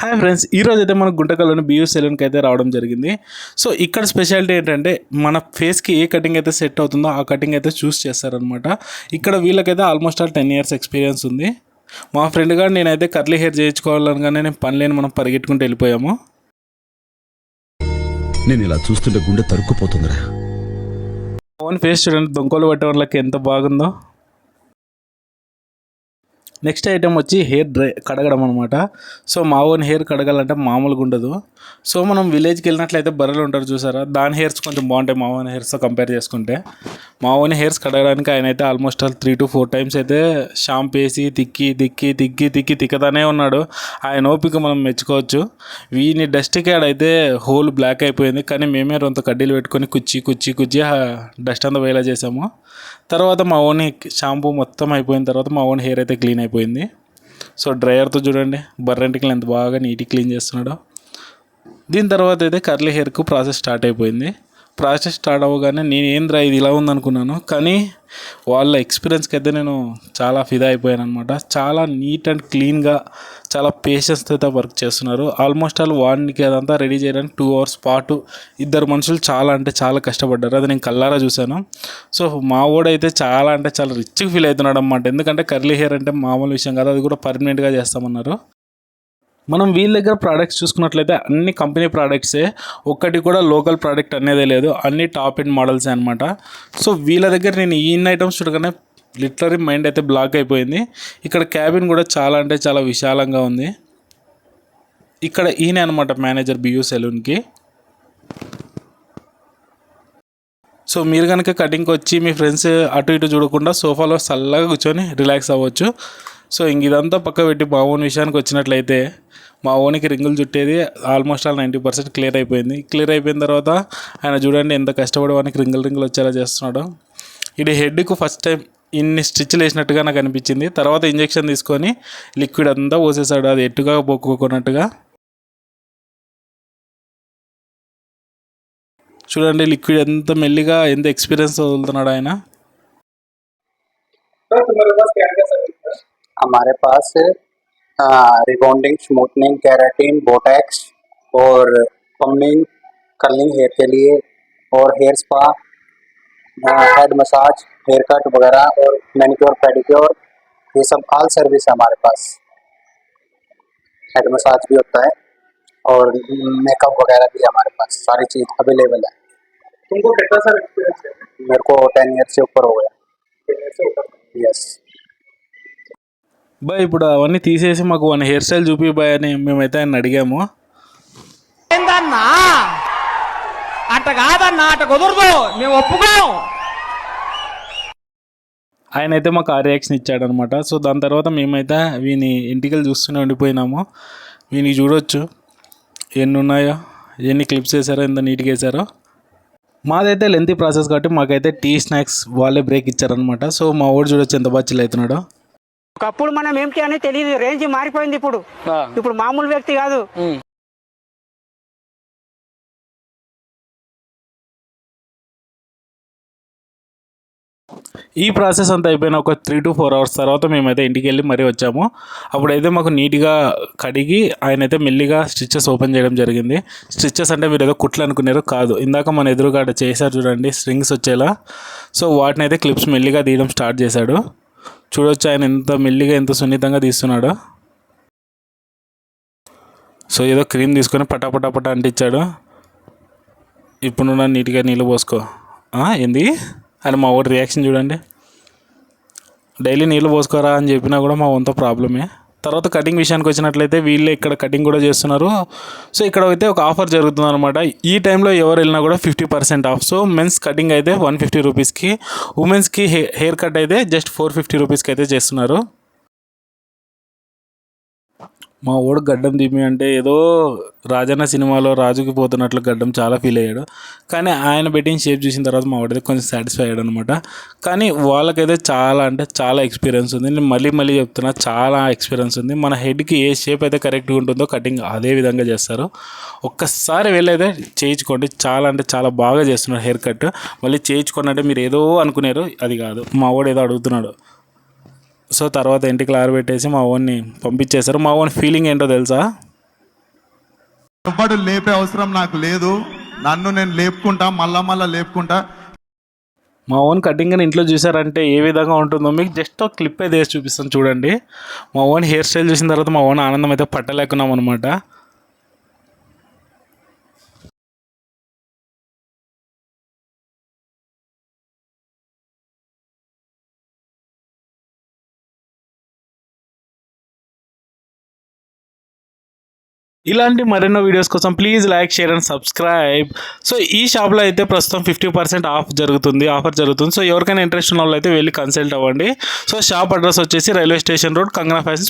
Hi friends, ఈరోజు అయితే మన గుంటకల్లోని బియూ సెలూన్కి అయితే రావడం జరిగింది. సో ఇక్కడ స్పెషాలిటీ ఏంటంటే మన ఫేస్కి ఏ కటింగ్ అయితే సెట్ అవుతుందో ఆ కటింగ్ అయితే చూస్ చేస్తారనమాట. ఇక్కడ వీళ్ళకైతే ఆల్మోస్ట్ 10 years ఎక్స్పీరియన్స్ ఉంది. మా ఫ్రెండ్ గారు నేనైతే కర్లీ హెయిర్ చేయించుకోవాలనగానే నేను పని లేని మనం పరిగెట్టుకుంటూ వెళ్ళిపోయాము. నేను ఇలా చూస్తుంటే గుండె తరుక్కుపోతుందిరా. ఓన్ ఫేస్ చూడండి, దొంగలు పట్టే వాళ్ళకి ఎంత బాగుందో. నెక్స్ట్ ఐటెం వచ్చి హెయిర్ కడగడం అనమాట. సో మా ఓన్ హెయిర్ కడగాలంటే మామూలుగా ఉండదు. సో మనం విలేజ్కి వెళ్ళినట్లయితే బర్రెలు ఉంటారు చూసారా, దాని హెయిర్స్ కొంచెం బాగుంటాయి మా ఓన్ హెయిర్స్తో కంపేర్ చేసుకుంటే. మా ఓన్ హెయిర్స్ కడగడానికి ఆయన అయితే ఆల్మోస్ట్ 3 to 4 times అయితే షాంపూ వేసి తిక్కతానే ఉన్నాడు. ఆయన ఓపిక మనం మెచ్చుకోవచ్చు. వీని డస్ట్కి ఆడైతే హోల్ బ్లాక్ అయిపోయింది, కానీ మేమే రొంత కడ్డీలు పెట్టుకొని కుచ్చి డస్ట్ అంతా వేలా చేసాము. తర్వాత మా ఓన్ షాంపూ మొత్తం అయిపోయిన తర్వాత మా ఓన్ హెయిర్ అయితే క్లీన్ అయిపోయింది. సో డ్రైయర్తో చూడండి బర్రెంటికలు ఎంత బాగా నీట్గా క్లీన్ చేస్తున్నాడో. దీని తర్వాత అయితే కర్లీ హెయిర్కు ప్రాసెస్ స్టార్ట్ అయిపోయింది. ప్రాసెస్ స్టార్ట్ అవ్వగానే నేను ఏంద్రా ఇది ఇలా ఉందనుకున్నాను, కానీ వాళ్ళ ఎక్స్పీరియన్స్కి అయితే నేను చాలా ఫిదా అయిపోయాను అనమాట. చాలా నీట్ అండ్ క్లీన్గా చాలా పేషెన్స్తో అయితే వర్క్ చేస్తున్నారు. ఆల్మోస్ట్ వాడికి అదంతా రెడీ చేయడానికి 2 hours పాటు ఇద్దరు మనుషులు చాలా అంటే చాలా కష్టపడ్డారు. అది నేను కల్లారా చూశాను. సో మా వాడైతే చాలా అంటే చాలా రిచ్గా ఫీల్ అవుతున్నాడు అనమాట. ఎందుకంటే కర్లీ హెయిర్ అంటే మామూలు విషయం కాదు, అది కూడా పర్మనెంట్గా చేస్తామన్నారు. మనం వీళ్ళ దగ్గర ప్రోడక్ట్స్ చూసుకున్నట్లయితే అన్ని కంపెనీ ప్రోడక్ట్సే, ఒక్కటి కూడా లోకల్ ప్రోడక్ట్ అనేదే లేదు, అన్ని టాప్ ఎండ్ మోడల్సే అనమాట. సో వీళ్ళ దగ్గర నేను ఈ ఐటమ్స్ చూడగానే లిటరరీ మైండ్ అయితే బ్లాక్ అయిపోయింది. ఇక్కడ క్యాబిన్ కూడా చాలా అంటే చాలా విశాలంగా ఉంది. ఇక్కడ ఈయన అనమాట మేనేజర్ బియూ సెలూన్కి. సో మీరు కనుక కటింగ్కి వచ్చి మీ ఫ్రెండ్స్ అటు ఇటు చూడకుండా సోఫాలో చల్లగా కూర్చొని రిలాక్స్ అవ్వచ్చు. సో ఇంక ఇదంతా పక్క పెట్టి మా ఓన్ విషయానికి వచ్చినట్లయితే మా ఓన్కి రింగులు చుట్టేది ఆల్మోస్ట్ 90% క్లియర్ అయిపోయింది. క్లియర్ అయిపోయిన తర్వాత ఆయన చూడండి ఎంత కష్టపడి వానికి రింగులు వచ్చేలా చేస్తున్నాడు. ఇది హెడ్కు ఫస్ట్ టైం ఇన్ని స్టిచ్లు వేసినట్టుగా నాకు అనిపించింది. తర్వాత ఇంజెక్షన్ తీసుకొని లిక్విడ్ అంతా పోసేసాడు, అది ఎట్టుగా పోక్కున్నట్టుగా. చూడండి లిక్విడ్ ఎంత మెల్లిగా ఎంత ఎక్స్పీరియన్స్ వదులుతున్నాడు ఆయన. हमारे पास रिबॉन्डिंग, स्मूथनिंग, केराटिन, बोटैक्स और पम्मिंग, कर्लिंग हेयर के लिए, और hair spa, head massage, hair cut वगैरह, और मैनिक्योर पेडिक्योर, ये सब ऑल सर्विस है हमारे पास. हेड मसाज भी होता है और मेकअप वगैरह भी है हमारे पास, सारी चीज़ अवेलेबल है. तुमको कितना साल एक्सपीरियंस है? मेरे को 10 years से ऊपर हो गया. 10 years से ऊपर. यस. బాయ్ ఇప్పుడు అవన్నీ తీసేసి మాకు వన్ హెయిర్ స్టైల్ చూపి బాయ్ అని మేమైతే ఆయన అడిగాము. ఏందన్నా అట్ట కాదన్నా, అట్ట కుదరదు, మేము ఒప్పుకోం. ఆయన అయితే మాకు ఆ రియాక్షన్ ఇచ్చాడనమాట. సో దాని తర్వాత మేమైతే వీని ఇంటికలు చూస్తూనే ఉండిపోయినాము. వీనికి చూడొచ్చు ఎన్ని ఉన్నాయో, ఎన్ని క్లిప్స్ వేసారో, ఎంత నీట్గా వేసారో. మాదైతే లెంతీ ప్రాసెస్ కాబట్టి మాకైతే టీ స్నాక్స్ వాళ్ళే బ్రేక్ ఇచ్చారనమాట. సో మా ఓడి చూడొచ్చు ఎంత బచ్చిల్ అవుతున్నాడో. ఒకప్పుడు మనం ఏంటి అని తెలియదు, రేంజ్ మారిపోయింది. ఇప్పుడు మామూలు వ్యక్తి కాదు. ఈ ప్రాసెస్ అంతా అయిపోయిన ఒక 3 to 4 hours తర్వాత మేమైతే ఇంటికి వెళ్ళి మరీ వచ్చాము. అప్పుడైతే మాకు నీట్గా కడిగి ఆయన అయితే మెల్లిగా స్టిచ్చెస్ ఓపెన్ చేయడం జరిగింది. స్టిచ్చెస్ అంటే మీరు ఏదో కుట్లు అనుకున్నారు, కాదు. ఇందాక మన ఎదురుగా చేశారు చూడండి స్ట్రింగ్స్ వచ్చేలా. సో వాటిని అయితే క్లిప్స్ మెల్లిగా తీయడం స్టార్ట్ చేశాడు. చూడొచ్చు ఆయన ఎంత మెల్లిగా ఎంత సున్నితంగా తీస్తున్నాడో. సో ఏదో క్రీమ్ తీసుకొని పటాపట అంటించాడు. ఇప్పుడు నువ్వు నీట్గా నీళ్ళు పోసుకో ఏంది అని మా ఊరి రియాక్షన్ చూడండి. డైలీ నీళ్ళు పోసుకోరా అని చెప్పినా కూడా మా వంత ప్రాబ్లమే. తర్వాత కటింగ్ విషయానికి వచ్చినట్లయితే వీళ్ళే ఇక్కడ కటింగ్ కూడా చేస్తున్నారు. సో ఇక్కడ అయితే ఒక ఆఫర్ జరుగుతుంది అనమాట. ఈ టైంలో ఎవరు వెళ్ళినా కూడా 50% ఆఫ్. సో మెన్స్ కటింగ్ అయితే 150 రూపీస్కి, ఉమెన్స్కి హెయిర్ కట్ అయితే జస్ట్ 450 రూపీస్కి అయితే చేస్తున్నారు. మా ఓడు గడ్డం దిమ్మి అంటే ఏదో రాజన్న సినిమాలో రాజుకి పోతున్నట్లు గడ్డం చాలా ఫీల్ అయ్యాడు. కానీ ఆయన పెట్టిన షేప్ చూసిన తర్వాత మా వాడైతే కొంచెం సాటిస్ఫై అయ్యాడు అనమాట. కానీ వాళ్ళకైతే చాలా అంటే చాలా ఎక్స్పీరియన్స్ ఉంది. నేను మళ్ళీ చెప్తున్నా, చాలా ఎక్స్పీరియన్స్ ఉంది. మన హెడ్కి ఏ షేప్ అయితే కరెక్ట్గా ఉంటుందో కటింగ్ అదే విధంగా చేస్తారు. ఒక్కసారి వెళ్ళైతే చేయించుకోండి, చాలా అంటే చాలా బాగా చేస్తున్నారు హెయిర్ కట్. మళ్ళీ చేయించుకోండి అంటే మీరు ఏదో అనుకున్నారు, అది కాదు. మా వాడు ఏదో అడుగుతున్నాడు. సో తర్వాత ఇంటికి ఆరబెట్టేసి మా ఓన్ని పంపించేశారు. మా ఓన్ ఫీలింగ్ ఏంటో తెలుసా, ఎవ్వడు లేపే అవసరం నాకు లేదు. నన్ను నేను లేపుకుంటా, మళ్ళా లేపుకుంటా. మా ఓన్ కటింగ్ అని ఇంట్లో చూసారంటే ఏ విధంగా ఉంటుందో మీకు జస్ట్ ఒక క్లిప్ అయితే వేసి చూపిస్తాను చూడండి. మా ఓన్ హెయిర్ స్టైల్ చూసిన తర్వాత మా ఓన్ ఆనందం అయితే పట్టలేకున్నాం అనమాట. ఇలాంటి మరెన్నో వీడియోస్ కోసం please like, share and subscribe. So ఈ షాప్లో అయితే ప్రస్తుతం 50% ఆఫర్ జరుగుతుంది. సో ఎవరికైనా ఇంట్రెస్ట్ ఉన్న వాళ్ళు అయితే వెళ్ళి కన్సల్ట్ అవ్వండి. సో షాప్ అడ్రస్ వచ్చేసి railway station road, Kangana fashions